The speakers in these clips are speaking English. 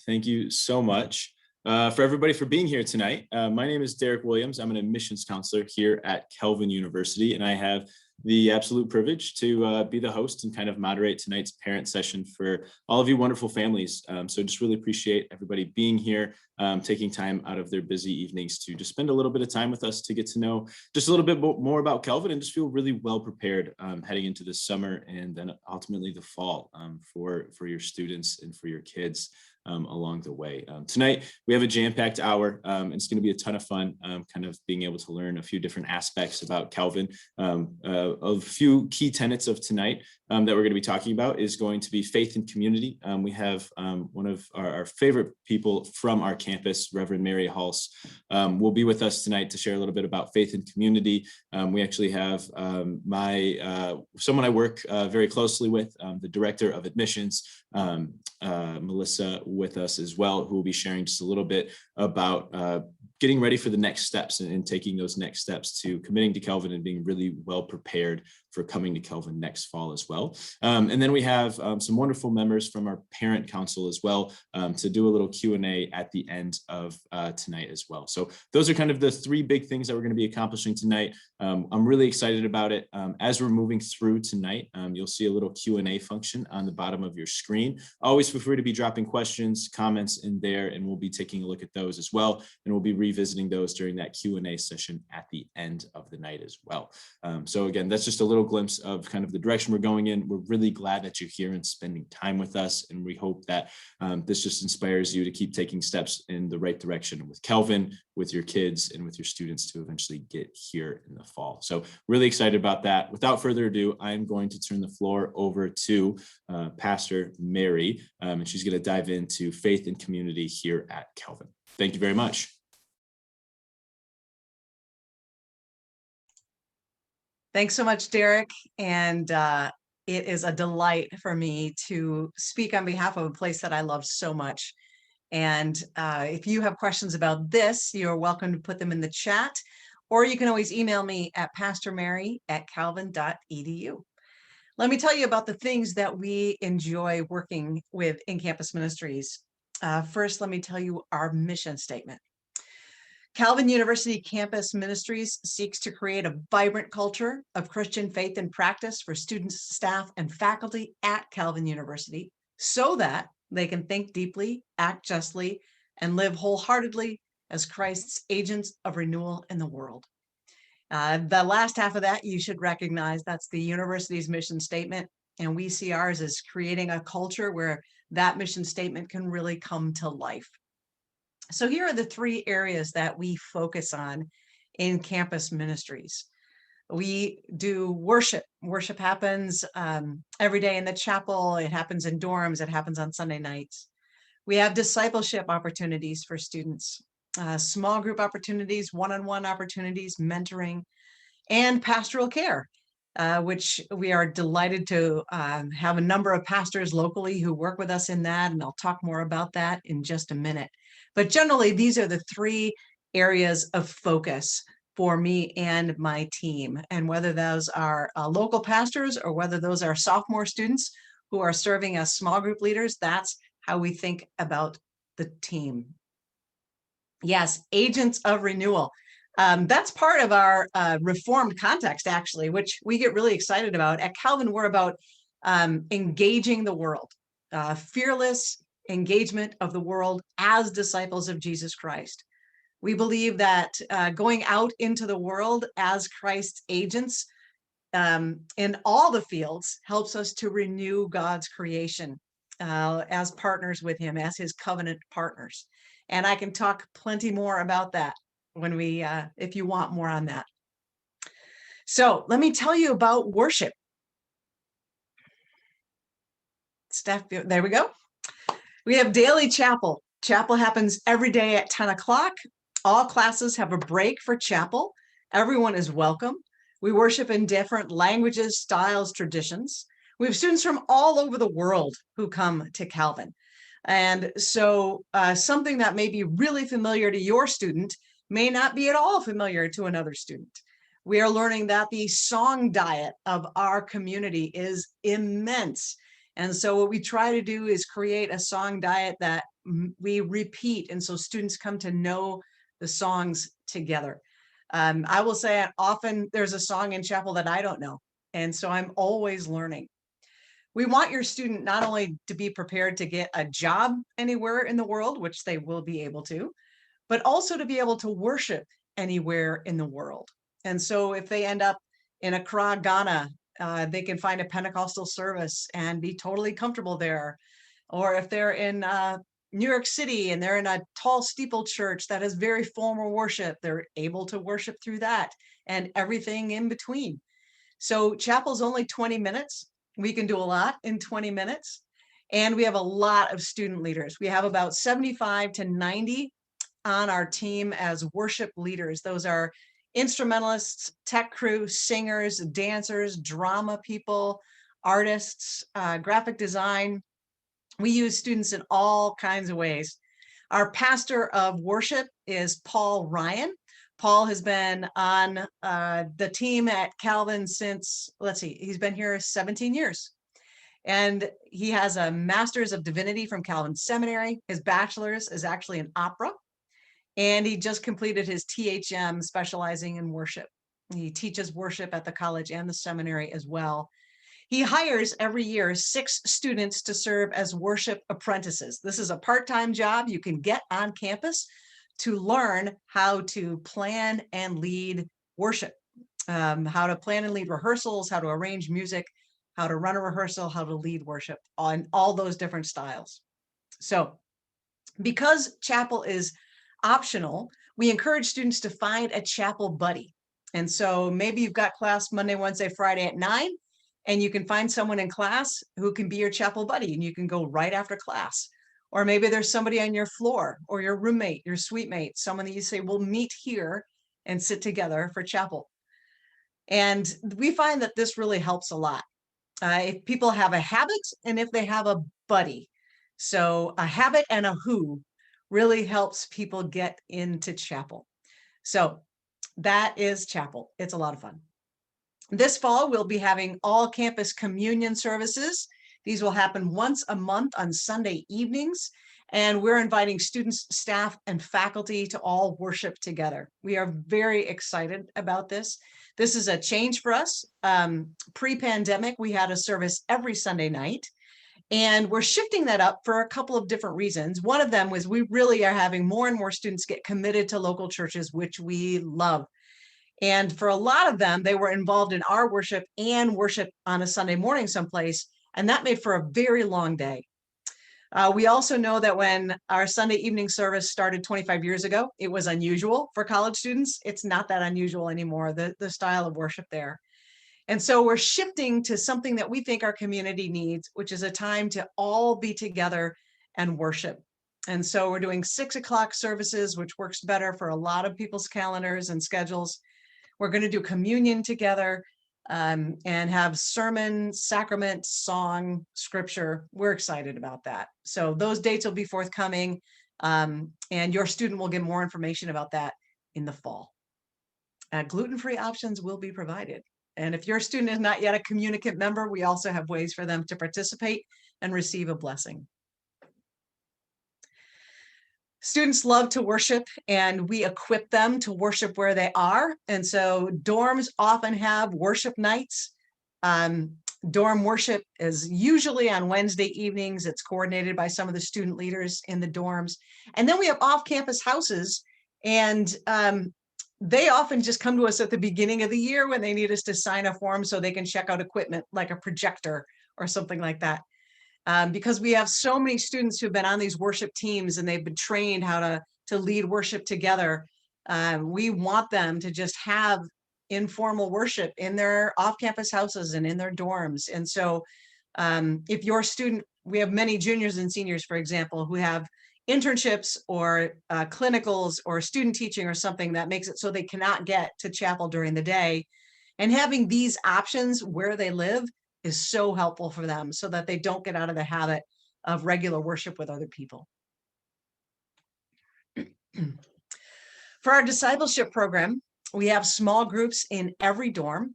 Thank you so much for everybody for being here tonight. My name is Derek Williams. I'm an admissions counselor here at Kelvin University, and I have the absolute privilege to be the host and kind of moderate tonight's parent session for all of you wonderful families. So just really appreciate everybody being here, taking time out of their busy evenings to just spend a little bit of time with us to get to know just a little bit more about Kelvin and just feel really well prepared heading into the summer and then ultimately the fall for your students and for your kids along the way. Tonight, we have a jam-packed hour. It's going to be a ton of fun, kind of being able to learn a few different aspects about Kelvin. A few key tenets of tonight that we're going to be talking about is going to be faith and community. We have one of our favorite people from our campus, Reverend Mary Hulst, will be with us tonight to share a little bit about faith and community. We actually have someone I work very closely with, the director of admissions, Melissa, with us as well, who will be sharing just a little bit about getting ready for the next steps and taking those next steps to committing to Kelvin and being really well prepared for coming to Kelvin next fall as well. And then we have some wonderful members from our parent council as well to do a little Q&A at the end of tonight as well. So those are kind of the three big things that we're going to be accomplishing tonight. I'm really excited about it. As we're moving through tonight, you'll see a little Q&A function on the bottom of your screen. Always feel free to be dropping questions, comments in there, and we'll be taking a look at those as well. And we'll be revisiting those during that Q&A session at the end of the night as well. So again, that's just a little glimpse of kind of the direction we're going in. We're really glad that you're here and spending time with us. And we hope that this just inspires you to keep taking steps in the right direction with Kelvin, with your kids, and with your students to eventually get here in the fall. So really excited about that. Without further ado, I'm going to turn the floor over to Pastor Mary, and she's going to dive into faith and community here at Kelvin. Thank you very much. Thanks so much, Derek. And it is a delight for me to speak on behalf of a place that I love so much. And if you have questions about this, you're welcome to put them in the chat, or you can always email me at pastormary@calvin.edu. Let me tell you about the things that we enjoy working with in campus ministries. First, let me tell you our mission statement. Calvin University Campus Ministries seeks to create a vibrant culture of Christian faith and practice for students, staff, and faculty at Calvin University so that they can think deeply, act justly, and live wholeheartedly as Christ's agents of renewal in the world. The last half of that you should recognize. That's the university's mission statement, and we see ours as creating a culture where that mission statement can really come to life. So here are the three areas that we focus on in campus ministries. We do worship. Worship happens every day in the chapel. It happens in dorms. It happens on Sunday nights. We have discipleship opportunities for students, small group opportunities, one-on-one opportunities, mentoring, and pastoral care, which we are delighted to have a number of pastors locally who work with us in that, and I'll talk more about that in just a minute. But generally, these are the three areas of focus for me and my team. And whether those are local pastors or whether those are sophomore students who are serving as small group leaders, that's how we think about the team. Yes, agents of renewal. That's part of our reformed context, actually, which we get really excited about. At Calvin, we're about engaging the world, fearless engagement of the world as disciples of Jesus Christ. We believe that going out into the world as Christ's agents in all the fields helps us to renew God's creation as partners with him, as his covenant partners. And I can talk plenty more about that when we, if you want more on that. So let me tell you about worship. Steph, there we go. We have daily chapel. Chapel happens every day at 10 o'clock. All classes have a break for chapel. Everyone is welcome. We worship in different languages, styles, traditions. We have students from all over the world who come to Calvin. And so something that may be really familiar to your student may not be at all familiar to another student. We are learning that the song diet of our community is immense. And so what we try to do is create a song diet that we repeat, and so students come to know the songs together. I will say often there's a song in chapel that I don't know, and so I'm always learning. We want your student not only to be prepared to get a job anywhere in the world, which they will be able to, but also to be able to worship anywhere in the world. And so if they end up in Accra, Ghana, they can find a Pentecostal service and be totally comfortable there. Or if they're in New York City and they're in a tall steeple church that has very formal worship, they're able to worship through that and everything in between. So chapel's only 20 minutes. We can do a lot in 20 minutes. And we have a lot of student leaders. We have about 75 to 90 on our team as worship leaders. Those are instrumentalists, tech crew, singers, dancers, drama people, artists, graphic design. We use students in all kinds of ways. Our pastor of worship is Paul Ryan. Paul has been on the team at Calvin since, let's see, he's been here 17 years. And he has a master's of divinity from Calvin Seminary. His bachelor's is actually in opera. And he just completed his THM specializing in worship. He teaches worship at the college and the seminary as well. He hires every year 6 students to serve as worship apprentices. This is a part-time job you can get on campus to learn how to plan and lead worship, how to plan and lead rehearsals, how to arrange music, how to run a rehearsal, how to lead worship on all those different styles. So because chapel is optional, we encourage students to find a chapel buddy. And so maybe you've got class Monday, Wednesday, Friday at 9, and you can find someone in class who can be your chapel buddy, and you can go right after class. Or maybe there's somebody on your floor or your roommate, your suite mate, someone that you say, we'll meet here and sit together for chapel. And we find that this really helps a lot. If people have a habit and if they have a buddy. So a habit and a who really helps people get into chapel. So that is chapel. It's a lot of fun. This fall, we'll be having all campus communion services. These will happen once a month on Sunday evenings. And we're inviting students, staff, and faculty to all worship together. We are very excited about this. This is a change for us. Pre-pandemic, we had a service every Sunday night. And we're shifting that up for a couple of different reasons. One of them was we really are having more and more students get committed to local churches, which we love. And for a lot of them, they were involved in our worship and worship on a Sunday morning someplace. And that made for a very long day. We also know that when our Sunday evening service started 25 years ago, it was unusual for college students. It's not that unusual anymore, the style of worship there. And so we're shifting to something that we think our community needs, which is a time to all be together and worship. And so we're doing 6 o'clock services, which works better for a lot of people's calendars and schedules. We're going to do communion together and have sermon, sacrament, song, scripture. We're excited about that. So those dates will be forthcoming, and your student will get more information about that in the fall. Gluten-free options will be provided. And if your student is not yet a communicant member, we also have ways for them to participate and receive a blessing. Students love to worship, and we equip them to worship where they are. And so dorms often have worship nights. Dorm worship is usually on Wednesday evenings. It's coordinated by some of the student leaders in the dorms. And then we have off-campus houses, and they often just come to us at the beginning of the year when they need us to sign a form so they can check out equipment like a projector or something like that. Because we have so many students who've been on these worship teams and they've been trained how to lead worship together. We want them to just have informal worship in their off-campus houses and in their dorms. And so if your student, we have many juniors and seniors, for example, who have internships or clinicals or student teaching or something that makes it so they cannot get to chapel during the day. And having these options where they live is so helpful for them so that they don't get out of the habit of regular worship with other people. For our discipleship program, we have small groups in every dorm.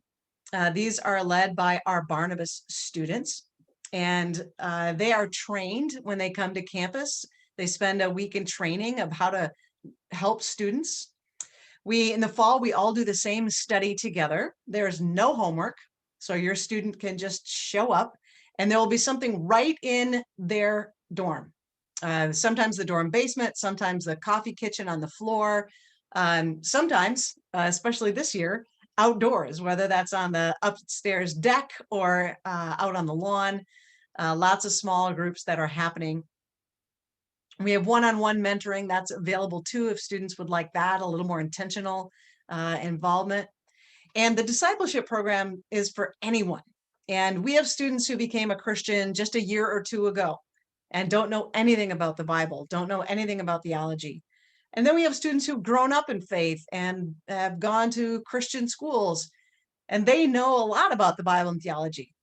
These are led by our Barnabas students, and they are trained when they come to campus They spend a week in training of how to help students. In the fall, we all do the same study together. There's no homework, so your student can just show up and there will be something right in their dorm. Sometimes the dorm basement, sometimes the coffee kitchen on the floor, sometimes, especially this year, outdoors, whether that's on the upstairs deck or out on the lawn. Lots of small groups that are happening. We have one-on-one mentoring that's available too if students would like that, a little more intentional involvement. And the discipleship program is for anyone. And we have students who became a Christian just a year or two ago and don't know anything about the Bible, don't know anything about theology. And then we have students who've grown up in faith and have gone to Christian schools, and they know a lot about the Bible and theology.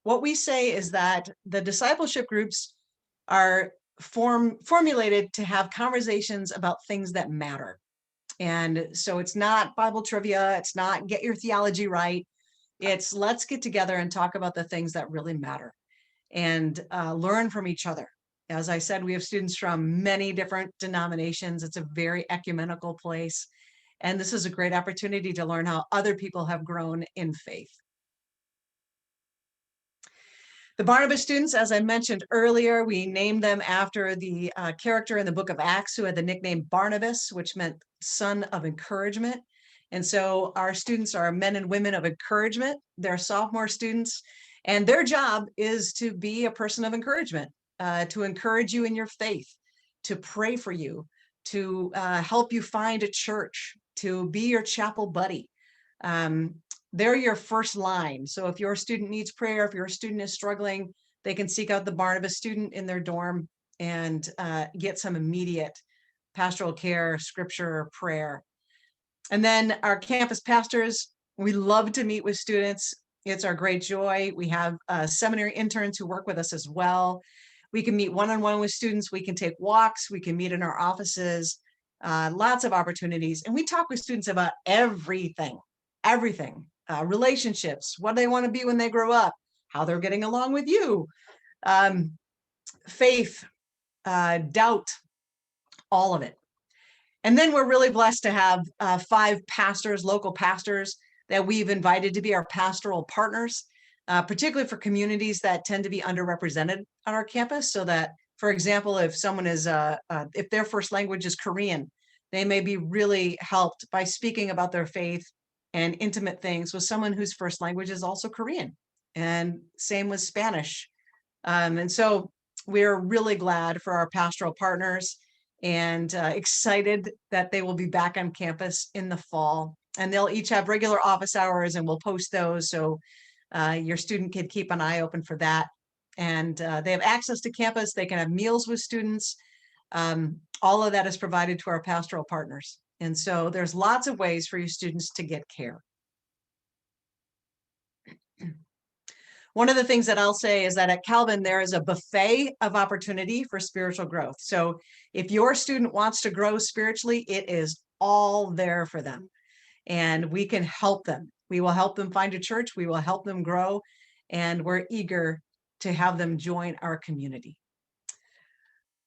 What we say is that the discipleship groups are formulated to have conversations about things that matter. And so it's not Bible trivia, it's not get your theology right. It's let's get together and talk about the things that really matter and learn from each other. As I said, we have students from many different denominations. It's a very ecumenical place. And this is a great opportunity to learn how other people have grown in faith. The Barnabas students, as I mentioned earlier, we named them after the character in the book of Acts who had the nickname Barnabas, which meant son of encouragement. And so our students are men and women of encouragement. They're sophomore students, and their job is to be a person of encouragement, to encourage you in your faith, to pray for you, to help you find a church, to be your chapel buddy. They're your first line. So if your student needs prayer, if your student is struggling, they can seek out the Barnabas student in their dorm and get some immediate pastoral care, scripture, prayer. And then our campus pastors, we love to meet with students. It's our great joy. We have seminary interns who work with us as well. We can meet one-on-one with students. We can take walks. We can meet in our offices. Lots of opportunities. And we talk with students about everything. Relationships, what they want to be when they grow up, how they're getting along with you, faith, doubt, all of it. And then we're really blessed to have 5 pastors, local pastors, that we've invited to be our pastoral partners, particularly for communities that tend to be underrepresented on our campus. So that, for example, if someone is, if their first language is Korean, they may be really helped by speaking about their faith and intimate things with someone whose first language is also Korean, and same with Spanish. And so we're really glad for our pastoral partners and excited that they will be back on campus in the fall. And they'll each have regular office hours, and we'll post those so your student can keep an eye open for that. And they have access to campus. They can have meals with students. All of that is provided to our pastoral partners. And so there's lots of ways for your students to get care. One of the things that I'll say is that at Calvin, there is a buffet of opportunity for spiritual growth. So if your student wants to grow spiritually, it is all there for them. And we can help them. We will help them find a church. We will help them grow. And we're eager to have them join our community.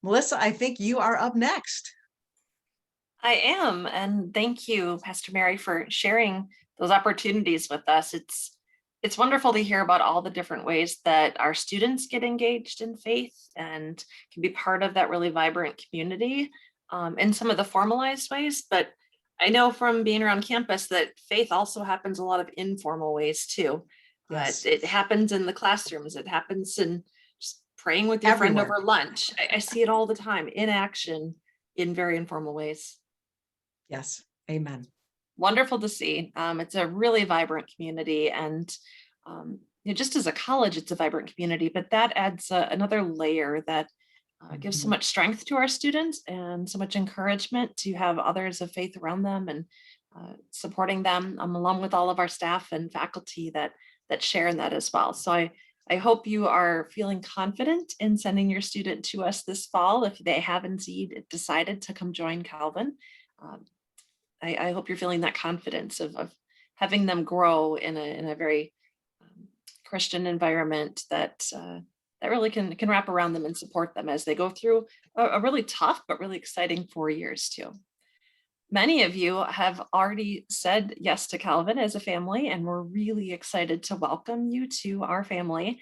Melissa, I think you are up next. I am, and thank you, Pastor Mary, for sharing those opportunities with us. It's wonderful to hear about all the different ways that our students get engaged in faith and can be part of that really vibrant community in some of the formalized ways. But I know from being around campus that faith also happens a lot of informal ways too. Yes. It happens in the classrooms. It happens in just praying with your friend over lunch. I see it all the time in action in very informal ways. Yes. Amen. Wonderful to see. It's a really vibrant community, and just as a college, it's a vibrant community, but that adds another layer that gives so much strength to our students and so much encouragement to have others of faith around them and supporting them, along with all of our staff and faculty that share in that as well. So I hope you are feeling confident in sending your student to us this fall if they have indeed decided to come join Calvin. I hope you're feeling that confidence of having them grow in a very Christian environment that that really can wrap around them and support them as they go through a really tough but really exciting 4 years too. Many of you have already said yes to Calvin as a family, and we're really excited to welcome you to our family.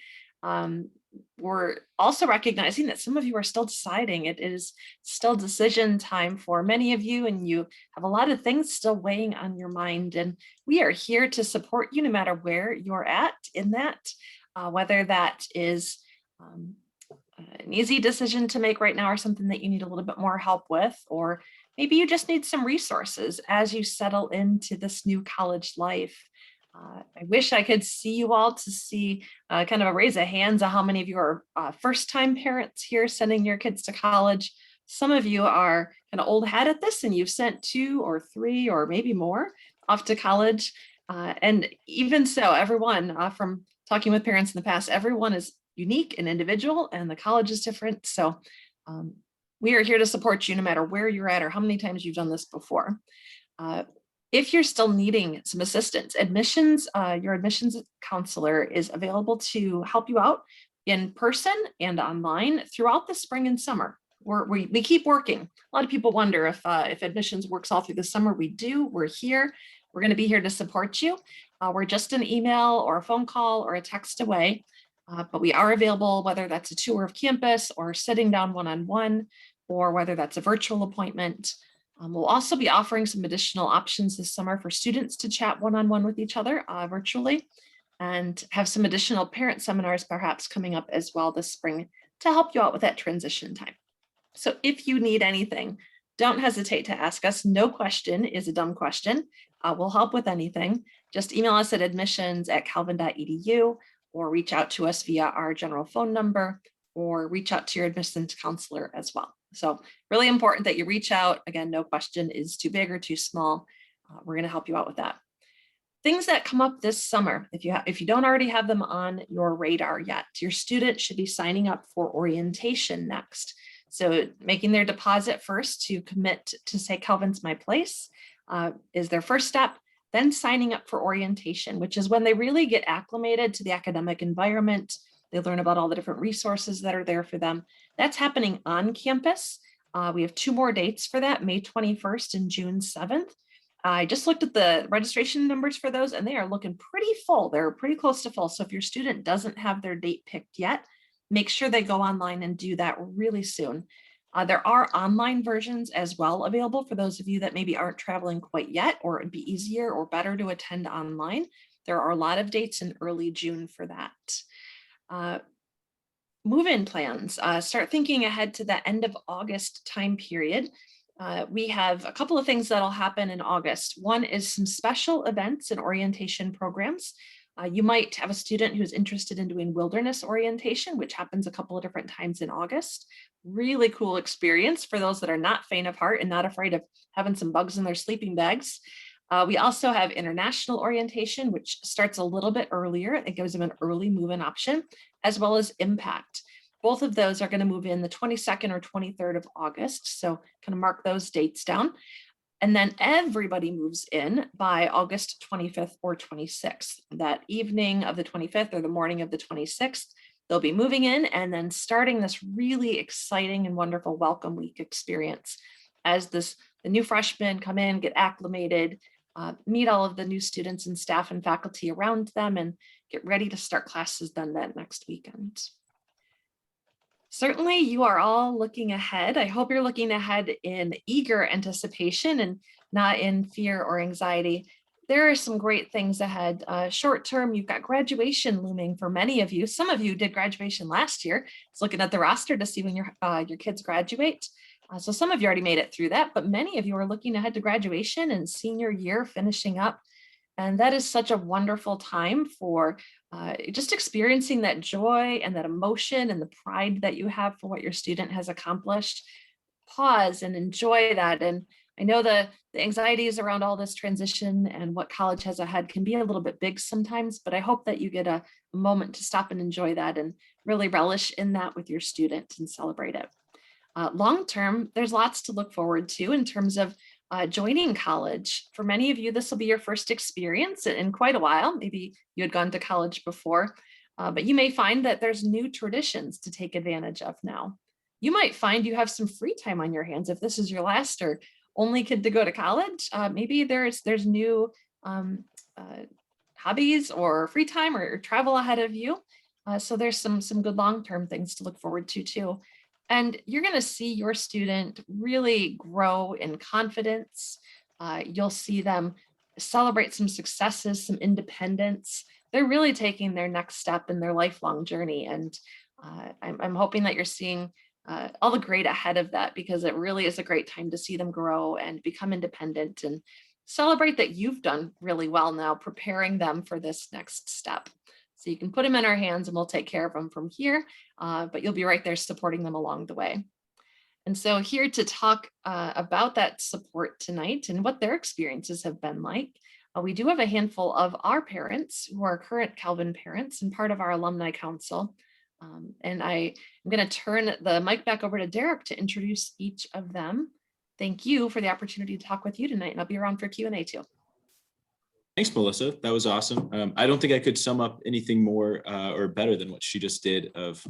We're also recognizing that some of you are still deciding. It is still decision time for many of you, and you have a lot of things still weighing on your mind. And we are here to support you no matter where you're at in that, whether that is an easy decision to make right now or something that you need a little bit more help with, or maybe you just need some resources as you settle into this new college life. I wish I could see you all to see kind of a raise of hands of how many of you are first-time parents here sending your kids to college. Some of you are kind of old hat at this and you've sent 2 or 3 or maybe more off to college. And even so, everyone from talking with parents in the past, everyone is unique and individual, and the college is different. So we are here to support you no matter where you're at or how many times you've done this before. If you're still needing some assistance, your admissions counselor is available to help you out in person and online throughout the spring and summer. We keep working. A lot of people wonder if admissions works all through the summer. We do. We're here. We're going to be here to support you. We're just an email or a phone call or a text away, but we are available, whether that's a tour of campus or sitting down one-on-one, or whether that's a virtual appointment. We'll also be offering some additional options this summer for students to chat one-on-one with each other virtually, and have some additional parent seminars perhaps coming up as well this spring to help you out with that transition time. So if you need anything, don't hesitate to ask us. No question is a dumb question. We'll help with anything. Just email us at admissions@calvin.edu, or reach out to us via our general phone number, or reach out to your admissions counselor as well. So really important that you reach out. Again, no question is too big or too small. We're going to help you out with that. Things that come up this summer, if you don't already have them on your radar yet, your student should be signing up for orientation next. So making their deposit first to commit to say Calvin's my place is their first step. Then signing up for orientation, which is when they really get acclimated to the academic environment. They learn about all the different resources that are there for them. That's happening on campus. We have 2 more dates for that, May 21st and June 7th. I just looked at the registration numbers for those, and they are looking pretty full. They're pretty close to full. So if your student doesn't have their date picked yet, make sure they go online and do that really soon. There are online versions as well available for those of you that maybe aren't traveling quite yet, or it'd be easier or better to attend online. There are a lot of dates in early June for that. Move-in plans, start thinking ahead to the end of August time period. We have a couple of things that'll happen in August. One is some special events and orientation programs. You might have a student who's interested in doing wilderness orientation, which happens a couple of different times in August. Really cool experience for those that are not faint of heart and not afraid of having some bugs in their sleeping bags. We also have international orientation, which starts a little bit earlier. It gives them an early move-in option, as well as impact. Both of those are going to move in the 22nd or 23rd of August. So kind of mark those dates down. And then everybody moves in by August 25th or 26th. That evening of the 25th or the morning of the 26th, they'll be moving in and then starting this really exciting and wonderful welcome week experience as the new freshmen come in, get acclimated, meet all of the new students and staff and faculty around them, and get ready to start classes then that next weekend. Certainly you are all looking ahead. I hope you're looking ahead in eager anticipation and not in fear or anxiety. There are some great things ahead. Short term, you've got graduation looming for many of you. Some of you did graduation last year. It's looking at the roster to see when your kids graduate. So some of you already made it through that, but many of you are looking ahead to graduation and senior year finishing up. And that is such a wonderful time for just experiencing that joy and that emotion and the pride that you have for what your student has accomplished. Pause and enjoy that. And I know the anxieties around all this transition and what college has ahead can be a little bit big sometimes, but I hope that you get a moment to stop and enjoy that and really relish in that with your student and celebrate it. Long term, there's lots to look forward to in terms of joining college. For many of you, this will be your first experience in quite a while. Maybe you had gone to college before. But you may find that there's new traditions to take advantage of now. You might find you have some free time on your hands if this is your last or only kid to go to college. Maybe there's new hobbies or free time or travel ahead of you. So there's some good long-term things to look forward to too. And you're going to see your student really grow in confidence. You'll see them celebrate some successes, some independence. They're really taking their next step in their lifelong journey. And I'm hoping that you're seeing all the great ahead of that, because it really is a great time to see them grow and become independent and celebrate that you've done really well now preparing them for this next step. So you can put them in our hands and we'll take care of them from here, but you'll be right there supporting them along the way. And so here to talk about that support tonight and what their experiences have been like, we do have a handful of our parents who are current Calvin parents and part of our alumni council. And I'm going to turn the mic back over to Derek to introduce each of them. Thank you for the opportunity to talk with you tonight, and I'll be around for Q&A too. Thanks, Melissa. That was awesome. I don't think I could sum up anything more or better than what she just did of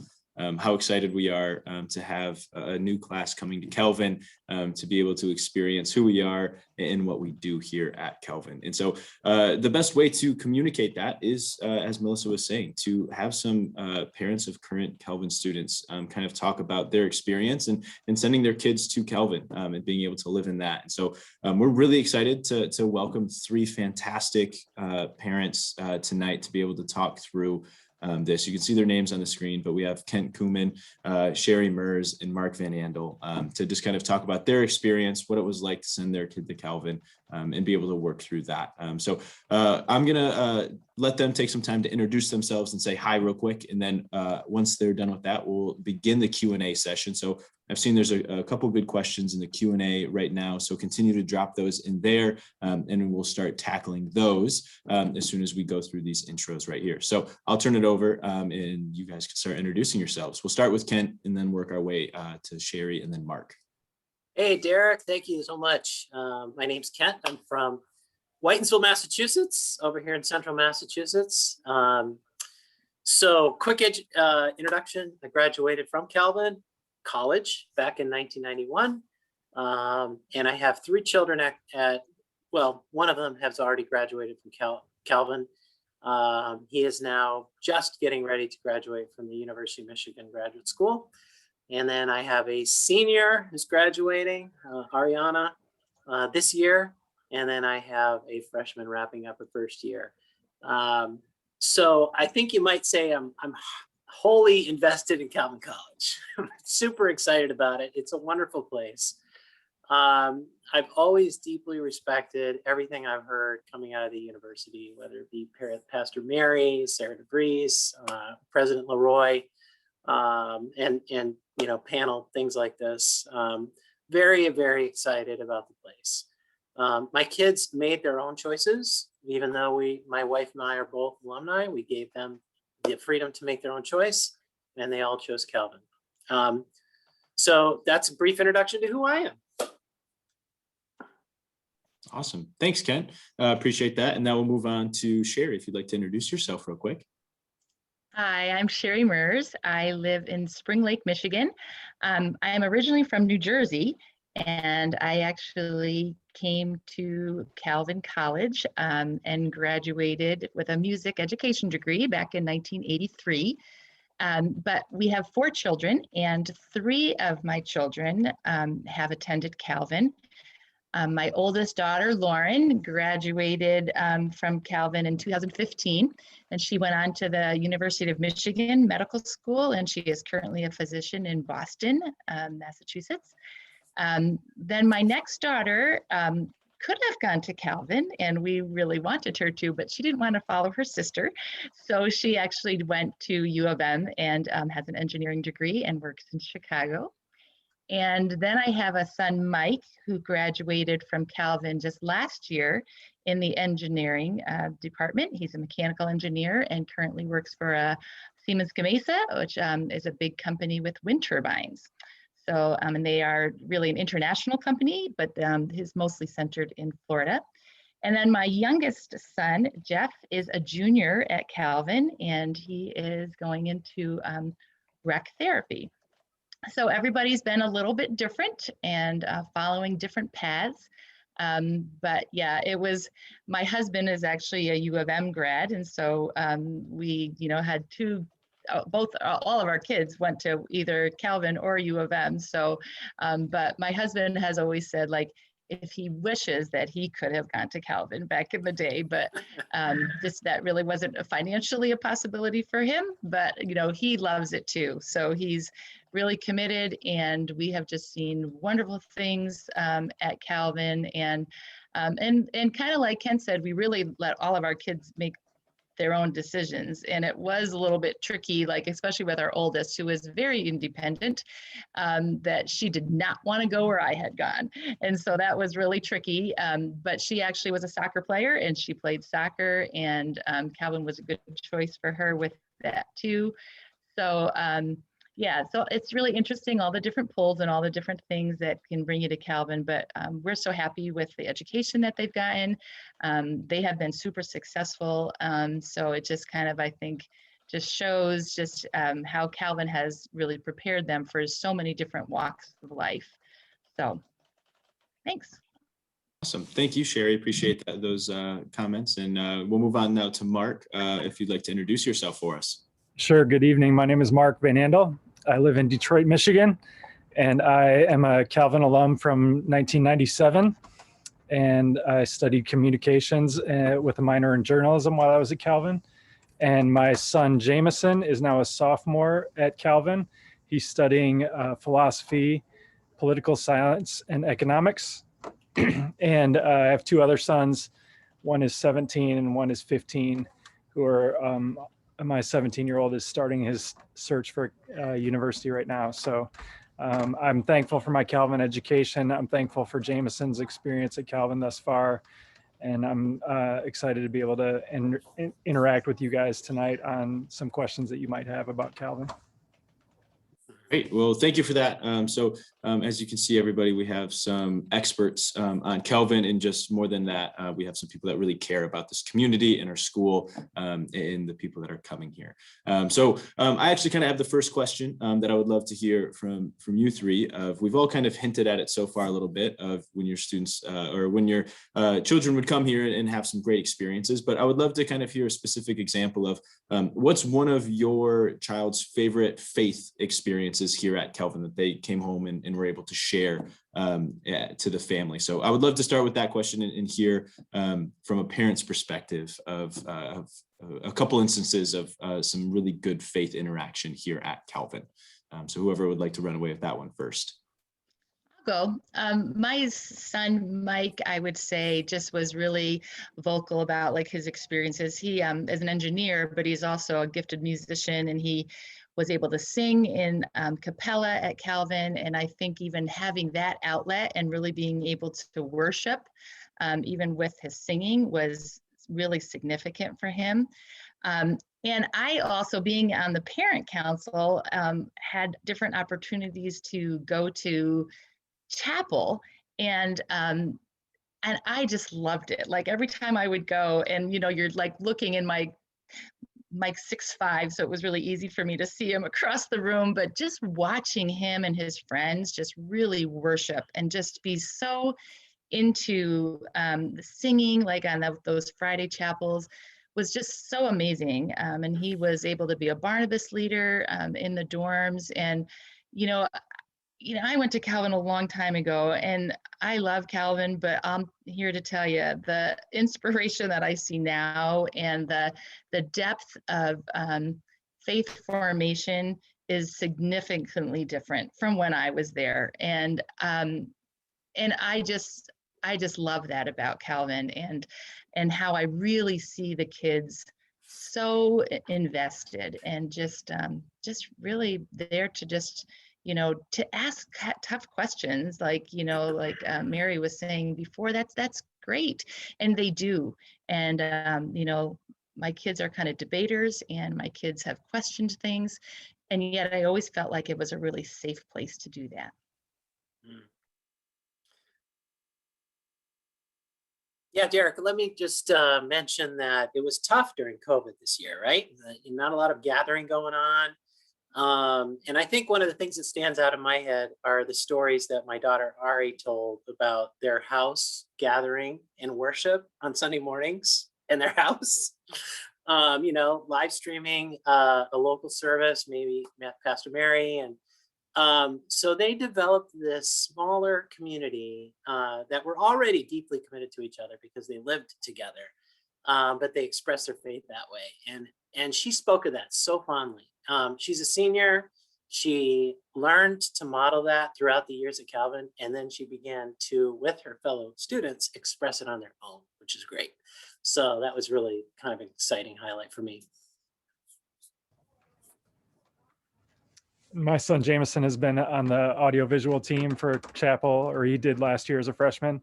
how excited we are to have a new class coming to Calvin, to be able to experience who we are and what we do here at Calvin. And so the best way to communicate that is, as Melissa was saying, to have some parents of current Calvin students kind of talk about their experience and sending their kids to Calvin and being able to live in that. And so we're really excited to welcome three fantastic parents tonight to be able to talk through this. You can see their names on the screen, but we have Kent Kuhlman, Sherry Mers, and Mark Van Andel to just kind of talk about their experience, what it was like to send their kid to Calvin and be able to work through that. So I'm going to let them take some time to introduce themselves and say hi real quick. And then once they're done with that, we'll begin the Q&A session. So I've seen there's a couple good questions in the Q&A right now, so continue to drop those in there, and we'll start tackling those as soon as we go through these intros right here. So I'll turn it over, and you guys can start introducing yourselves. We'll start with Kent and then work our way to Sherry and then Mark. Hey, Derek, thank you so much. My name's Kent. I'm from Whitensville, Massachusetts, over here in central Massachusetts. So quick introduction. I graduated from Calvin College back in 1991. And I have three children well, one of them has already graduated from Calvin. He is now just getting ready to graduate from the University of Michigan Graduate School. And then I have a senior who's graduating, Ariana, this year. And then I have a freshman wrapping up her first year. So I think you might say I'm wholly invested in Calvin College. I'm super excited about it. It's a wonderful place. I've always deeply respected everything I've heard coming out of the university, whether it be Pastor Mary, Sarah DeVries, President Leroy, and panel, things like this. Very, very excited about the place. My kids made their own choices, even though my wife and I are both alumni. We gave them the freedom to make their own choice, and they all chose Calvin. So that's a brief introduction to who I am. Awesome. Thanks, Kent. Appreciate that. And now we'll move on to Sherry, if you'd like to introduce yourself real quick. Hi, I'm Sherry Mers. I live in Spring Lake, Michigan. I am originally from New Jersey, and I actually came to Calvin College and graduated with a music education degree back in 1983. But we have 4 children, and 3 of my children have attended Calvin. My oldest daughter, Lauren, graduated from Calvin in 2015, and she went on to the University of Michigan Medical School, and she is currently a physician in Boston, Massachusetts. Then my next daughter could have gone to Calvin, and we really wanted her to, but she didn't want to follow her sister. So she actually went to U of M and has an engineering degree and works in Chicago. And then I have a son, Mike, who graduated from Calvin just last year in the engineering department. He's a mechanical engineer and currently works for Siemens Gamesa, which is a big company with wind turbines. So, and they are really an international company, but is mostly centered in Florida. And then my youngest son, Jeff, is a junior at Calvin, and he is going into rec therapy. So everybody's been a little bit different and following different paths. But yeah, my husband is actually a U of M grad. And so we, had all of our kids went to either Calvin or U of M. So, but my husband has always said, like, if he wishes that he could have gone to Calvin back in the day, but just that really wasn't financially a possibility for him, but he loves it too. So he's really committed, and we have just seen wonderful things at Calvin, and kind of like Ken said, we really let all of our kids make their own decisions. And it was a little bit tricky, like especially with our oldest, who was very independent, that she did not want to go where I had gone. And so that was really tricky. But she actually was a soccer player, and she played soccer, and Calvin was a good choice for her with that too. So yeah, so it's really interesting, all the different pulls and all the different things that can bring you to Calvin, but we're so happy with the education that they've gotten. They have been super successful. So it just kind of, I think, just shows just how Calvin has really prepared them for so many different walks of life. So thanks. Awesome. Thank you, Sherry. Appreciate those comments. And we'll move on now to Mark, if you'd like to introduce yourself for us. Sure. Good evening. My name is Mark Van Andel. I live in Detroit, Michigan, and I am a Calvin alum from 1997. And I studied communications with a minor in journalism while I was at Calvin. And my son, Jameson, is now a sophomore at Calvin. He's studying philosophy, political science, and economics. And I have two other sons. One is 17 and one is 15, who are my 17-year-old is starting his search for university right now. So I'm thankful for my Calvin education. I'm thankful for Jameson's experience at Calvin thus far. And I'm excited to be able to interact with you guys tonight on some questions that you might have about Calvin. Great. Well, thank you for that. So as you can see, everybody, we have some experts on Calvin, and just more than that, we have some people that really care about this community and our school and the people that are coming here. So I actually kind of have the first question that I would love to hear from you three. We've all kind of hinted at it so far a little bit of when your students or when your children would come here and have some great experiences, but I would love to kind of hear a specific example of what's one of your child's favorite faith experiences here at Calvin that they came home and were able to share to the family. So I would love to start with that question and hear from a parent's perspective of a couple instances of some really good faith interaction here at Calvin. So whoever would like to run away with that one first. Go. My son, Mike, I would say just was really vocal about like his experiences. He is an engineer, but he's also a gifted musician, and he was able to sing in cappella at Calvin. And I think even having that outlet and really being able to worship, even with his singing, was really significant for him. And I also, being on the parent council, had different opportunities to go to chapel, and I just loved it. Like every time I would go, and you're like looking in Mike's 6'5", so it was really easy for me to see him across the room, but just watching him and his friends just really worship and just be so into the singing, like on those Friday chapels, was just so amazing. And he was able to be a Barnabas leader in the dorms. And, I went to Calvin a long time ago, and I love Calvin, but I'm here to tell you the inspiration that I see now and the depth of faith formation is significantly different from when I was there. And I just love that about Calvin, and how I really see the kids so invested and just really there to just to ask tough questions, like Mary was saying before. That's great, and they do. And my kids are kind of debaters, and my kids have questioned things, and yet I always felt like it was a really safe place to do that. Yeah, Derek, let me just mention that it was tough during COVID this year, right? Not a lot of gathering going on. And I think one of the things that stands out in my head are the stories that my daughter Ari told about their house gathering and worship on Sunday mornings in their house. Live streaming a local service, maybe Pastor Mary. And so they developed this smaller community that were already deeply committed to each other because they lived together. But they expressed their faith that way. And she spoke of that so fondly. She's a senior. She learned to model that throughout the years at Calvin. And then she began to, with her fellow students, express it on their own, which is great. So that was really kind of an exciting highlight for me. My son Jameson has been on the audiovisual team for chapel, or he did last year as a freshman.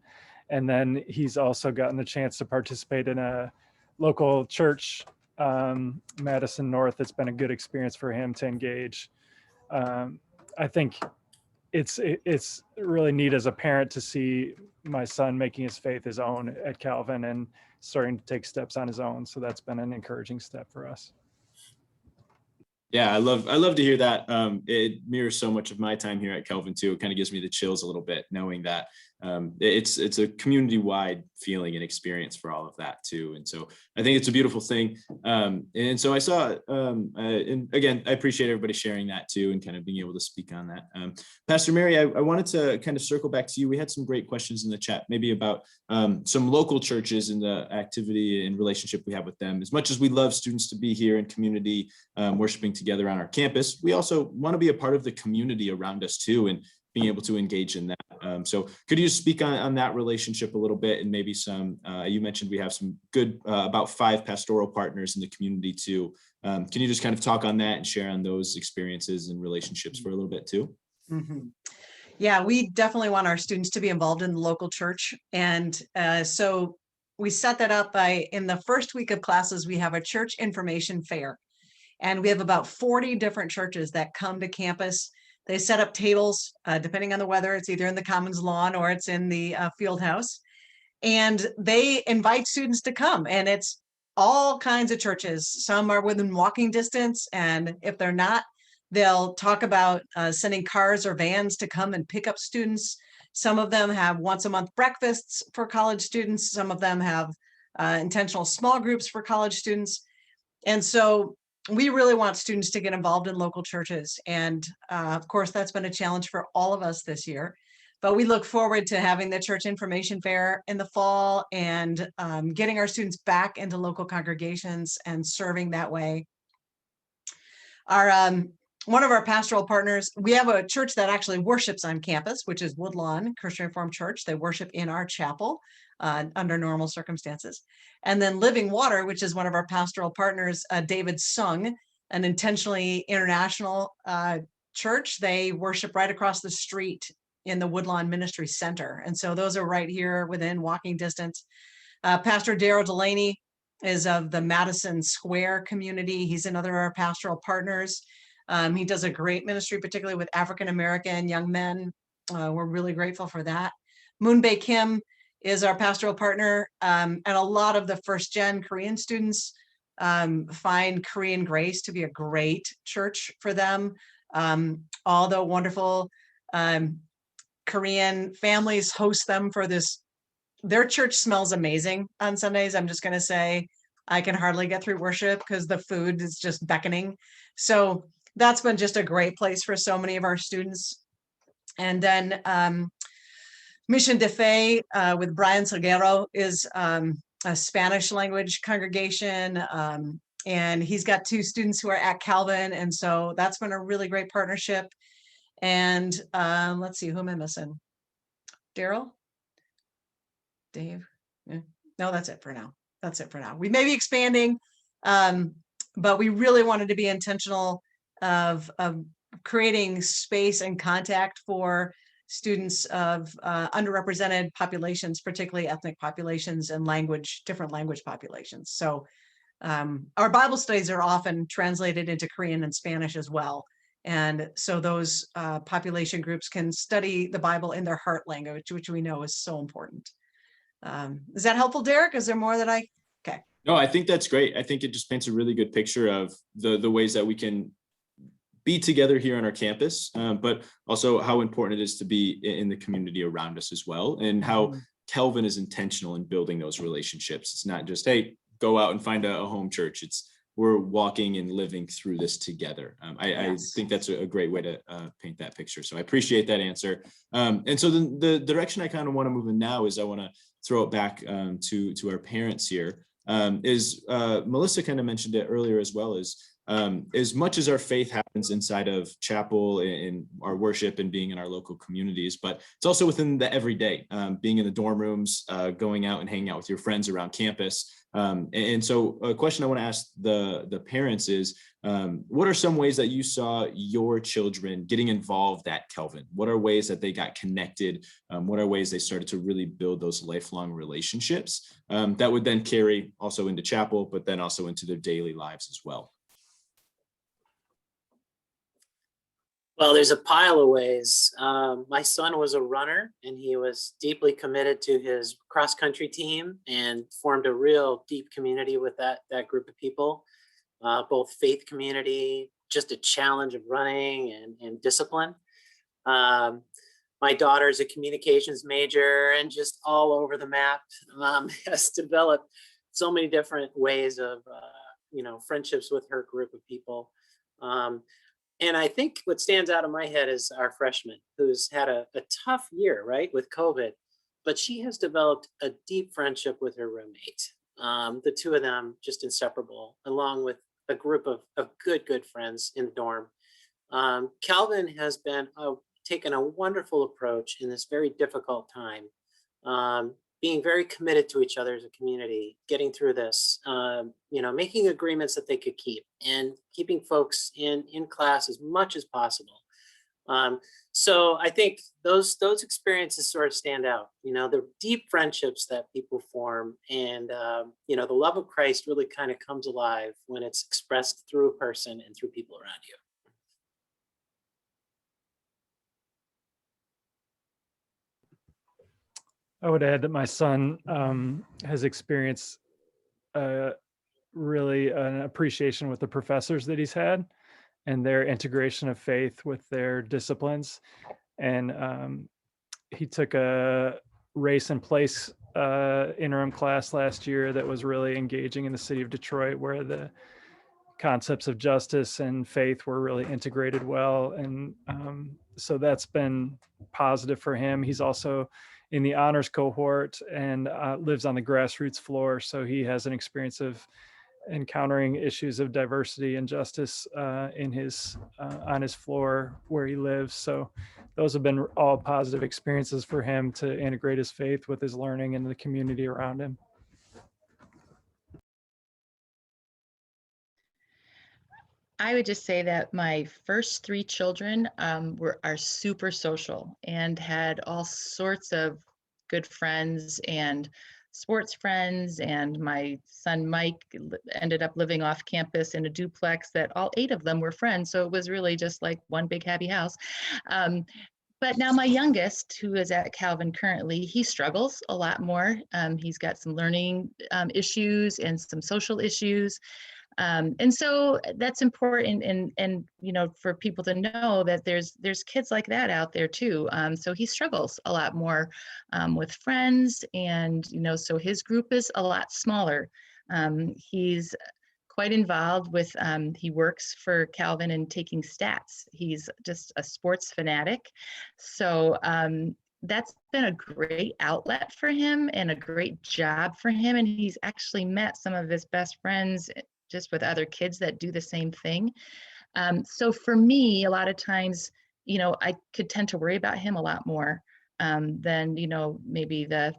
And then he's also gotten the chance to participate in a local church, Madison North. It's been a good experience for him to engage. I think it's really neat as a parent to see my son making his faith his own at Calvin and starting to take steps on his own. So that's been an encouraging step for us. Yeah, I love to hear that. It mirrors so much of my time here at Calvin too. It kind of gives me the chills a little bit, knowing that it's a community-wide feeling and experience for all of that too. And so I think it's a beautiful thing. And so I saw, and again, I appreciate everybody sharing that too, and kind of being able to speak on that. Pastor Mary, I wanted to kind of circle back to you. We had some great questions in the chat, maybe about some local churches and the activity and relationship we have with them. As much as we love students to be here in community, worshiping together on our campus, we also want to be a part of the community around us too, and being able to engage in that. So could you speak on that relationship a little bit, and maybe some, you mentioned we have some good, about 5 pastoral partners in the community too. Can you just kind of talk on that and share on those experiences and relationships for a little bit too? Mm-hmm. Yeah, we definitely want our students to be involved in the local church. And so we set that up by, in the first week of classes, we have a church information fair. And we have about 40 different churches that come to campus. They set up tables, depending on the weather. It's either in the Commons lawn or it's in the field house. And they invite students to come. And it's all kinds of churches. Some are within walking distance. And if they're not, they'll talk about sending cars or vans to come and pick up students. Some of them have once a month breakfasts for college students. Some of them have intentional small groups for college students. And so we really want students to get involved in local churches. And of course, that's been a challenge for all of us this year. But we look forward to having the church information fair in the fall and getting our students back into local congregations and serving that way. One of our pastoral partners, we have a church that actually worships on campus, which is Woodlawn Christian Reformed Church. They worship in our chapel under normal circumstances. And then Living Water, which is one of our pastoral partners, David Sung, an intentionally international church. They worship right across the street in the Woodlawn Ministry Center. And so those are right here within walking distance. Pastor Darrell Delaney is of the Madison Square community. He's another of our pastoral partners. He does a great ministry, particularly with African-American young men. We're really grateful for that. Moonbae Kim is our pastoral partner. And a lot of the first-gen Korean students find Korean Grace to be a great church for them. All the wonderful Korean families host them for this. Their church smells amazing on Sundays. I'm just going to say I can hardly get through worship because the food is just beckoning. So that's been just a great place for so many of our students. And then Mission de Fe with Brian Salguero is a Spanish language congregation. And he's got 2 students who are at Calvin. And so that's been a really great partnership. And let's see, who am I missing? Daryl? Dave? Yeah. No, that's it for now. That's it for now. We may be expanding, but we really wanted to be intentional of creating space and contact for students of underrepresented populations, particularly ethnic populations and different language populations. So our Bible studies are often translated into Korean and Spanish as well. And so those population groups can study the Bible in their heart language, which we know is so important. Is that helpful, Derek? Is there more that okay. No, I think that's great. I think it just paints a really good picture of the ways that we can be together here on our campus, but also how important it is to be in the community around us as well, and how Calvin is intentional in building those relationships. It's not just, hey, go out and find a home church. It's we're walking and living through this together. I think that's a great way to paint that picture. So I appreciate that answer. And so the direction I kind of want to move in now is I want to throw it back to our parents here. Is Melissa kind of mentioned it earlier as well, as much as our faith happens inside of chapel and our worship and being in our local communities, but it's also within the everyday, being in the dorm rooms, going out and hanging out with your friends around campus. And so a question I want to ask the parents is, what are some ways that you saw your children getting involved at Calvin? What are ways that they got connected? What are ways they started to really build those lifelong relationships that would then carry also into chapel, but then also into their daily lives as well? Well, there's a pile of ways. My son was a runner, and he was deeply committed to his cross-country team and formed a real deep community with that group of people, both faith community, just a challenge of running and discipline. My daughter's a communications major and just all over the map, has developed so many different ways of, friendships with her group of people. And I think what stands out in my head is our freshman, who's had a tough year, right, with COVID, but she has developed a deep friendship with her roommate. The two of them just inseparable, along with a group of good friends in the dorm. Calvin has taken a wonderful approach in this very difficult time, being very committed to each other as a community, getting through this, making agreements that they could keep, and keeping folks in class as much as possible. So I think those experiences sort of stand out, the deep friendships that people form, and the love of Christ really kind of comes alive when it's expressed through a person and through people around you. I would add that my son has experienced really an appreciation with the professors that he's had and their integration of faith with their disciplines. And he took a race and place interim class last year that was really engaging in the city of Detroit, where the concepts of justice and faith were really integrated well. And so that's been positive for him. He's also in the honors cohort and lives on the grassroots floor. So he has an experience of encountering issues of diversity and justice in his on his floor where he lives. So those have been all positive experiences for him to integrate his faith with his learning and the community around him. I would just say that my first three children are super social and had all sorts of good friends and sports friends. And my son Mike ended up living off campus in a duplex that all 8 of them were friends. So it was really just like one big happy house. But now my youngest, who is at Calvin currently, he struggles a lot more. He's got some learning issues and some social issues. And so that's important, and for people to know that there's kids like that out there too. So he struggles a lot more with friends, and so his group is a lot smaller. He's quite involved with, he works for Calvin and taking stats. He's just a sports fanatic. So that's been a great outlet for him and a great job for him. And he's actually met some of his best friends just with other kids that do the same thing. So for me, a lot of times, I could tend to worry about him a lot more than, maybe the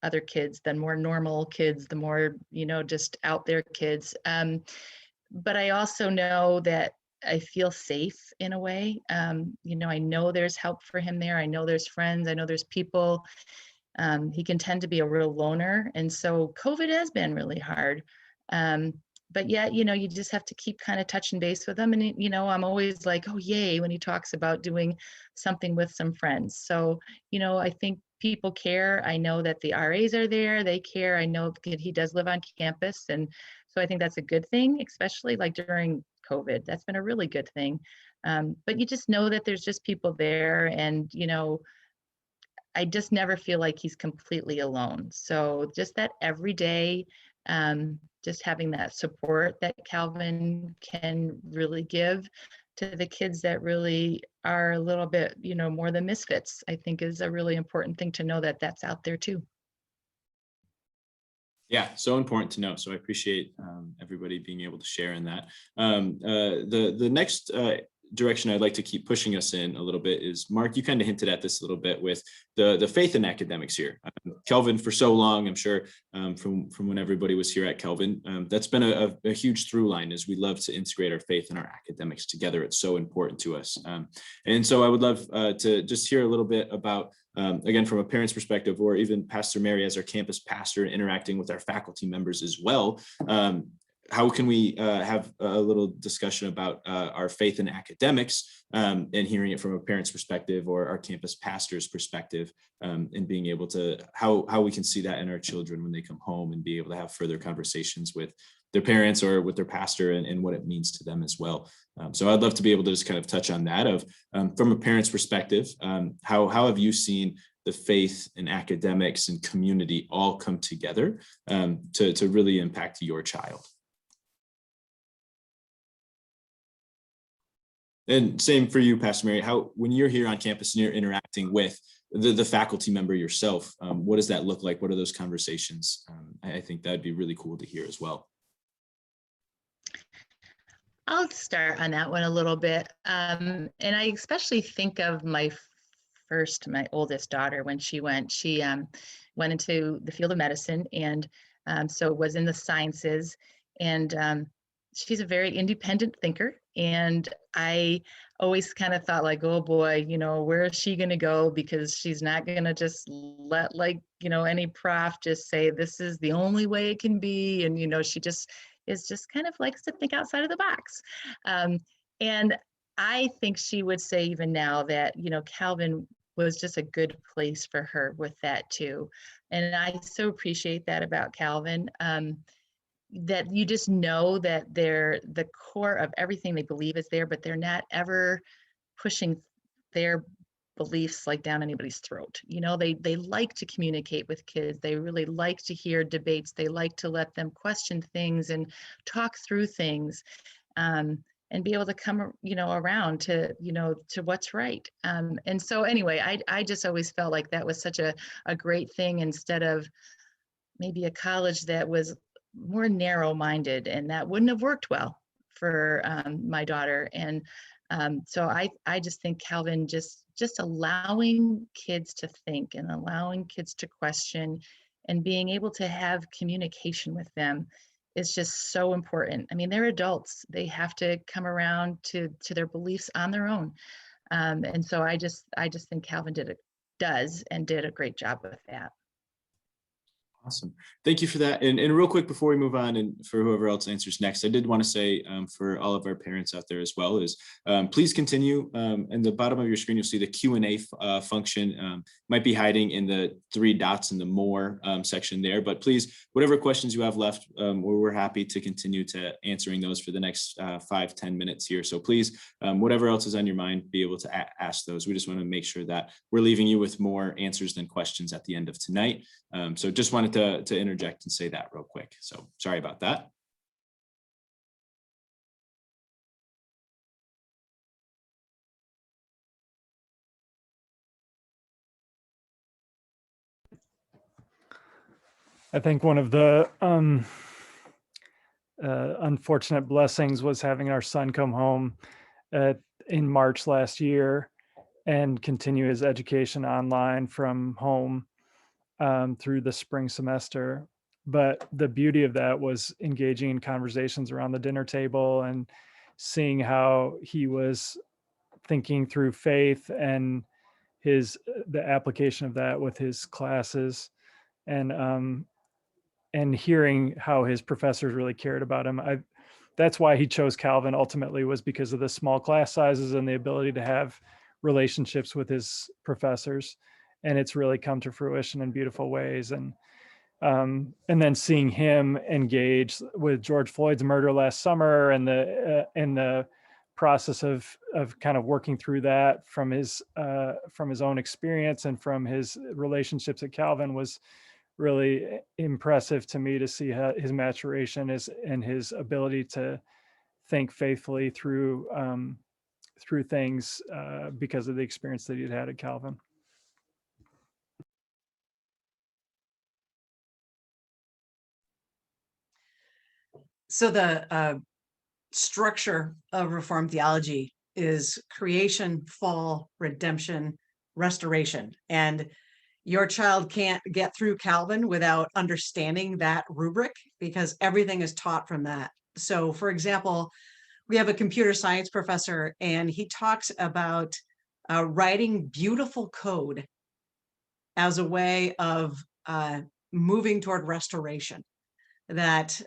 other kids, the more normal kids, the more, just out there kids. But I also know that I feel safe in a way. I know there's help for him there. I know there's friends. I know there's people. He can tend to be a real loner. And so COVID has been really hard. But yet, you just have to keep kind of touching base with them. And, I'm always like, oh, yay, when he talks about doing something with some friends. So, I think people care. I know that the RAs are there, they care. I know that he does live on campus. And so I think that's a good thing, especially like during COVID. That's been a really good thing. But you just know that there's just people there, and, you know, I just never feel like he's completely alone. So just that every day, just having that support that Calvin can really give to the kids that really are a little bit, you know, more the misfits, I think is a really important thing to know, that that's out there too. Yeah, so important to know. So I appreciate everybody being able to share in that. The next direction I'd like to keep pushing us in a little bit is, Mark, you kind of hinted at this a little bit with the faith in academics here. Kelvin, for so long, I'm sure from when everybody was here at Kelvin, that's been a huge through line, is we love to integrate our faith and our academics together. It's so important to us. And so I would love to just hear a little bit about, again, from a parent's perspective, or even Pastor Mary as our campus pastor interacting with our faculty members as well. How can we have a little discussion about our faith in academics, and hearing it from a parent's perspective or our campus pastor's perspective, and being able to, how we can see that in our children when they come home, and be able to have further conversations with their parents or with their pastor, and what it means to them as well. So I'd love to be able to just kind of touch on that of, from a parent's perspective, how have you seen the faith and academics and community all come together to really impact your child? And same for you, Pastor Mary, how, when you're here on campus and you're interacting with the faculty member yourself, what does that look like? What are those conversations? I think that'd be really cool to hear as well. I'll start on that one a little bit. And I especially think of my oldest daughter, when she went into the field of medicine, and so was in the sciences, and she's a very independent thinker. And I always kind of thought like, oh boy, you know, where is she going to go? Because she's not going to just let, like, you know, any prof just say, this is the only way it can be. And, you know, she just kind of likes to think outside of the box. And I think she would say even now that, you know, Calvin was just a good place for her with that too. And I so appreciate that about Calvin. That you just know that they're the core of everything they believe is there, but they're not ever pushing their beliefs like down anybody's throat. You know, they like to communicate with kids. They really like to hear debates. They like to let them question things and talk through things, and be able to come, you know, around to, you know, to what's right. And so anyway, I just always felt like that was such a great thing, instead of maybe a college that was more narrow-minded, and that wouldn't have worked well for my daughter. And so I just think Calvin just allowing kids to think, and allowing kids to question, and being able to have communication with them is just so important. I mean, they're adults; they have to come around to their beliefs on their own. And so I just think Calvin did a great job with that. Awesome. Thank you for that. And real quick, before we move on, and for whoever else answers next, I did want to say for all of our parents out there as well, is please continue. In the bottom of your screen, you'll see the Q&A function. Might be hiding in the 3 dots in the more section there, but please, whatever questions you have left, we're happy to continue to answering those for the next 5-10 minutes here. So please, whatever else is on your mind, be able to ask those. We just want to make sure that we're leaving you with more answers than questions at the end of tonight. So just wanted to interject and say that real quick. So sorry about that. I think one of the unfortunate blessings was having our son come home in March last year and continue his education online from home through the spring semester. But the beauty of that was engaging in conversations around the dinner table and seeing how he was thinking through faith and the application of that with his classes, and hearing how his professors really cared about him. That's why he chose Calvin ultimately, was because of the small class sizes and the ability to have relationships with his professors. and it's really come to fruition in beautiful ways. And then seeing him engage with George Floyd's murder last summer, and the process of kind of working through that from his own experience and from his relationships at Calvin was really impressive to me, to see how his maturation is and his ability to think faithfully through things because of the experience that he'd had at Calvin. So the structure of Reformed theology is creation, fall, redemption, restoration. And your child can't get through Calvin without understanding that rubric, because everything is taught from that. So, for example, we have a computer science professor, and he talks about writing beautiful code as a way of moving toward restoration. That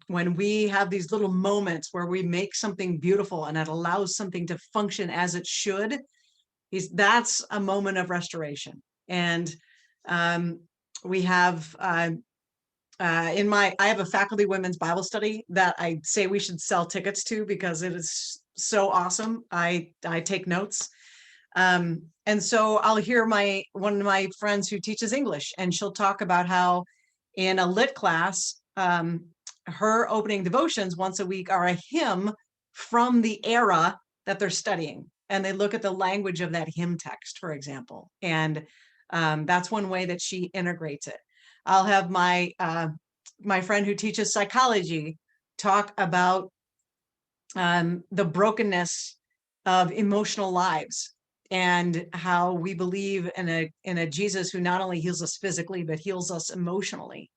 when we have these little moments where we make something beautiful and it allows something to function as it should, that's a moment of restoration. And we have I have a faculty women's Bible study that I say we should sell tickets to, because it is so awesome. I take notes. And so I'll hear one of my friends who teaches English, and she'll talk about how in a lit class, her opening devotions once a week are a hymn from the era that they're studying. And they look at the language of that hymn text, for example. And that's one way that she integrates it. I'll have my friend who teaches psychology talk about the brokenness of emotional lives, and how we believe in a Jesus who not only heals us physically, but heals us emotionally.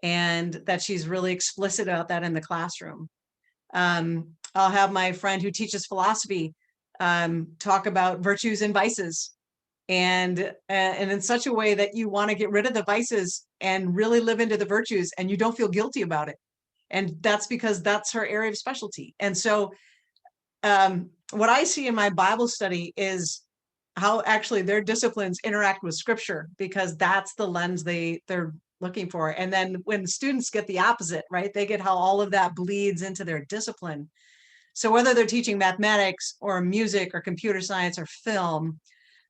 And that she's really explicit about that in the classroom. I'll have my friend who teaches philosophy talk about virtues and vices, and in such a way that you want to get rid of the vices and really live into the virtues, and you don't feel guilty about it. And that's because that's her area of specialty. And so what I see in my Bible study is how actually their disciplines interact with Scripture, because that's the lens they're looking for. And then when students get the opposite, right, they get how all of that bleeds into their discipline. So whether they're teaching mathematics or music or computer science or film,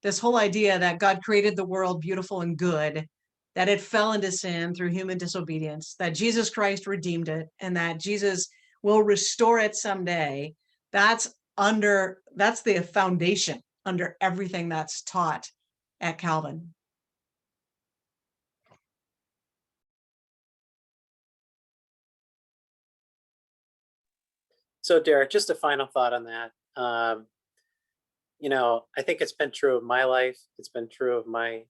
this whole idea that God created the world beautiful and good, that it fell into sin through human disobedience, that Jesus Christ redeemed it, and that Jesus will restore it someday, that's the foundation under everything that's taught at Calvin. So Derek, just a final thought on that. I think it's been true of my life. It's been true of my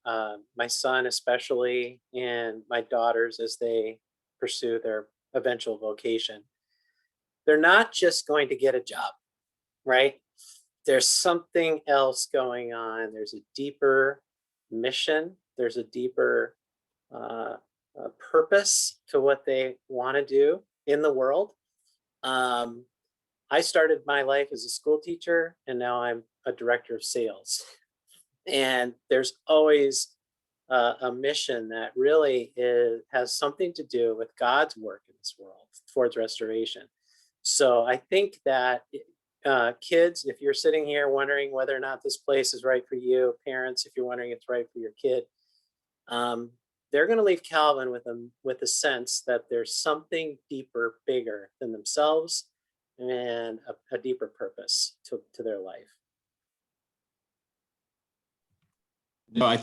son, especially, and my daughters as they pursue their eventual vocation. They're not just going to get a job, right? There's something else going on. There's a deeper mission. There's a deeper purpose to what they want to do in the world. I started my life as a school teacher, and now I'm a director of sales. And there's always a mission that really has something to do with God's work in this world towards restoration. So I think that kids, if you're sitting here wondering whether or not this place is right for you, parents, if you're wondering if it's right for your kid, they're going to leave Calvin with a sense that there's something deeper, bigger than themselves, and a deeper purpose to their life. No, I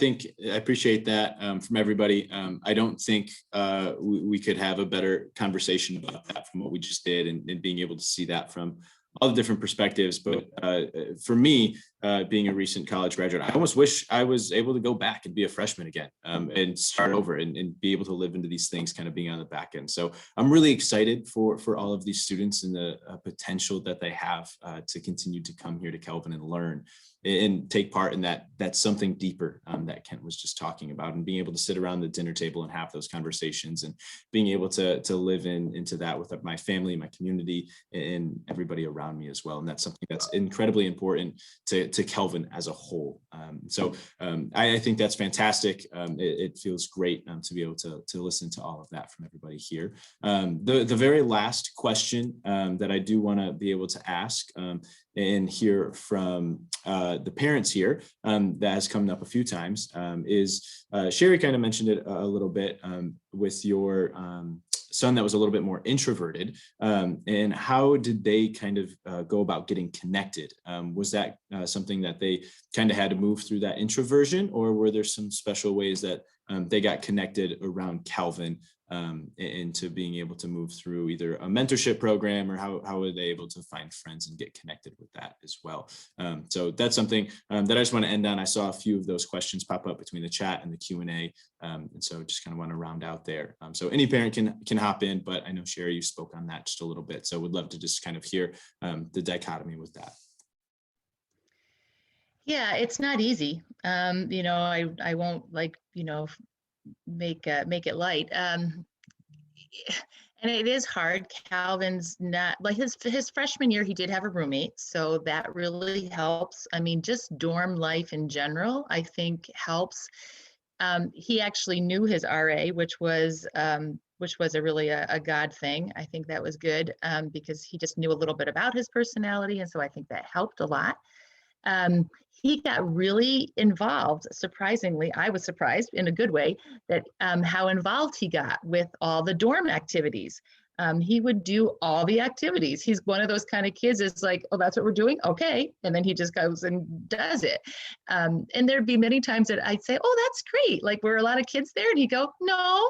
appreciate that from everybody. I don't think we could have a better conversation about that from what we just did, and being able to see that from all the different perspectives. But for me, being a recent college graduate, I almost wish I was able to go back and be a freshman again, and start over and be able to live into these things kind of being on the back end. So I'm really excited for all of these students and the potential that they have to continue to come here to Calvin and learn. and take part in that's something deeper that Kent was just talking about, and being able to sit around the dinner table and have those conversations, and being able to live into that with my family, my community, and everybody around me as well. And that's something that's incredibly important to Calvin as a whole. I think that's fantastic. It feels great to be able to listen to all of that from everybody here. The very last question that I do want to be able to ask and hear from the parents here that has come up a few times is Sherry kind of mentioned it a little bit with your son that was a little bit more introverted, and how did they kind of go about getting connected? Was that something that they kind of had to move through that introversion, or were there some special ways that they got connected around Calvin into being able to move through either a mentorship program, or how were they able to find friends and get connected with that as well? So that's something that I just want to end on. I saw a few of those questions pop up between the chat and the Q&A, and so just kind of want to round out there. So any parent can hop in, but I know Sherry, you spoke on that just a little bit, so would love to just kind of hear the dichotomy with that. Yeah, it's not easy. I won't make it light. And it is hard. Calvin's not like his freshman year, he did have a roommate, so that really helps. I mean, just dorm life in general, I think helps. He actually knew his RA, which was a God thing. I think that was good because he just knew a little bit about his personality, and so I think that helped a lot. He got really involved. Surprisingly, I was surprised in a good way that how involved he got with all the dorm activities. He would do all the activities. He's one of those kind of kids. It's like, oh, that's what we're doing. Okay. And then he just goes and does it. And there'd be many times that I'd say, oh, that's great. Like, were a lot of kids there? And he'd go, no,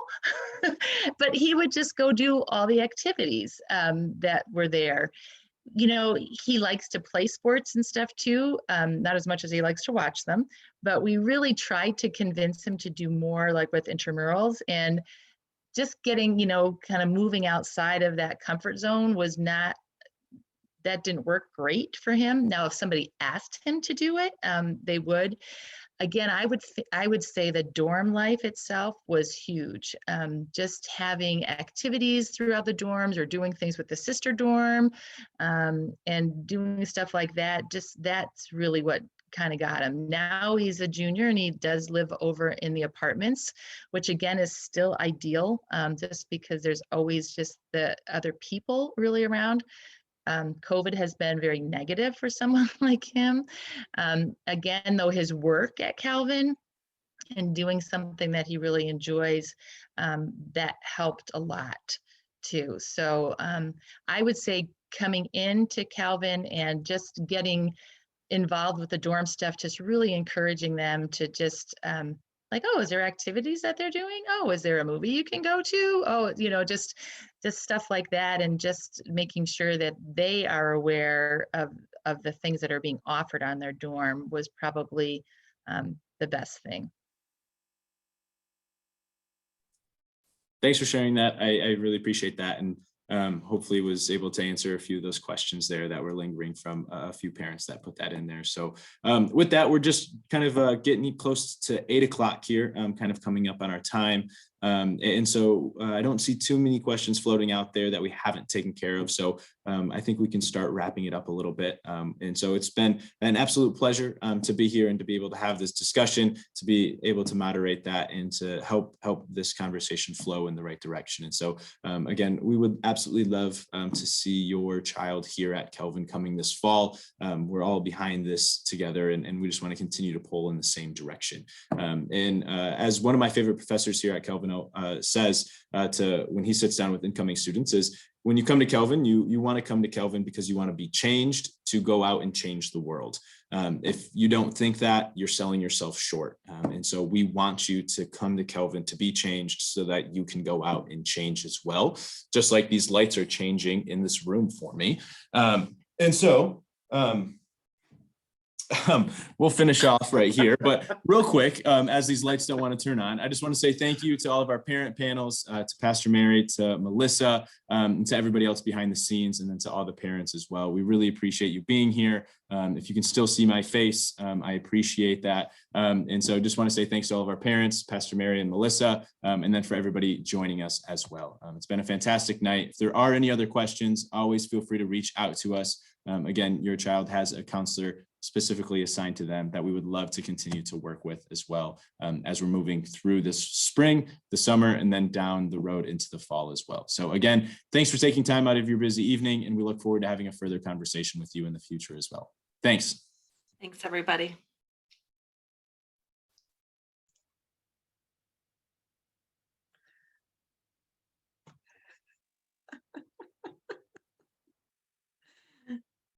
but he would just go do all the activities that were there. He likes to play sports and stuff too, not as much as he likes to watch them, but we really tried to convince him to do more, like with intramurals, and just getting, kind of moving outside of that comfort zone that didn't work great for him. Now, if somebody asked him to do it, they would. Again, I would say the dorm life itself was huge. Just having activities throughout the dorms, or doing things with the sister dorm, and doing stuff like that. That's really what kind of got him. Now he's a junior and he does live over in the apartments, which again is still ideal, just because there's always just the other people really around. COVID has been very negative for someone like him. Again, though, his work at Calvin and doing something that he really enjoys, that helped a lot too. So I would say coming into Calvin and just getting involved with the dorm stuff, just really encouraging them to just like, oh, is there activities that they're doing? Oh, is there a movie you can go to? Oh, just stuff like that, and just making sure that they are aware of the things that are being offered on their dorm was probably the best thing. Thanks for sharing that. I really appreciate that, and hopefully was able to answer a few of those questions there that were lingering from a few parents that put that in there. So with that, we're just kind of getting close to 8 o'clock here, kind of coming up on our time. And so I don't see too many questions floating out there that we haven't taken care of. So I think we can start wrapping it up a little bit. And so it's been an absolute pleasure to be here and to be able to have this discussion, to be able to moderate that, and to help this conversation flow in the right direction. And so again, we would absolutely love to see your child here at Calvin coming this fall. We're all behind this together, and we just want to continue to pull in the same direction. And as one of my favorite professors here at Calvin says when he sits down with incoming students, is when you come to Calvin, you want to come to Calvin because you want to be changed to go out and change the world. If you don't think that, you're selling yourself short. And so we want you to come to Calvin to be changed so that you can go out and change as well, just like these lights are changing in this room for me. And so We'll finish off right here, but real quick, as these lights don't want to turn on, I just want to say thank you to all of our parent panels, to Pastor Mary, to Melissa, and to everybody else behind the scenes, and then to all the parents as well. We really appreciate you being here. If you can still see my face, I appreciate that. And so just want to say thanks to all of our parents, Pastor Mary and Melissa, and then for everybody joining us as well. It's been a fantastic night. If there are any other questions, always feel free to reach out to us. Again, your child has a counselor specifically assigned to them that we would love to continue to work with as well, as we're moving through this spring, the summer, and then down the road into the fall as well. So again, thanks for taking time out of your busy evening, and we look forward to having a further conversation with you in the future as well. Thanks. Thanks, everybody.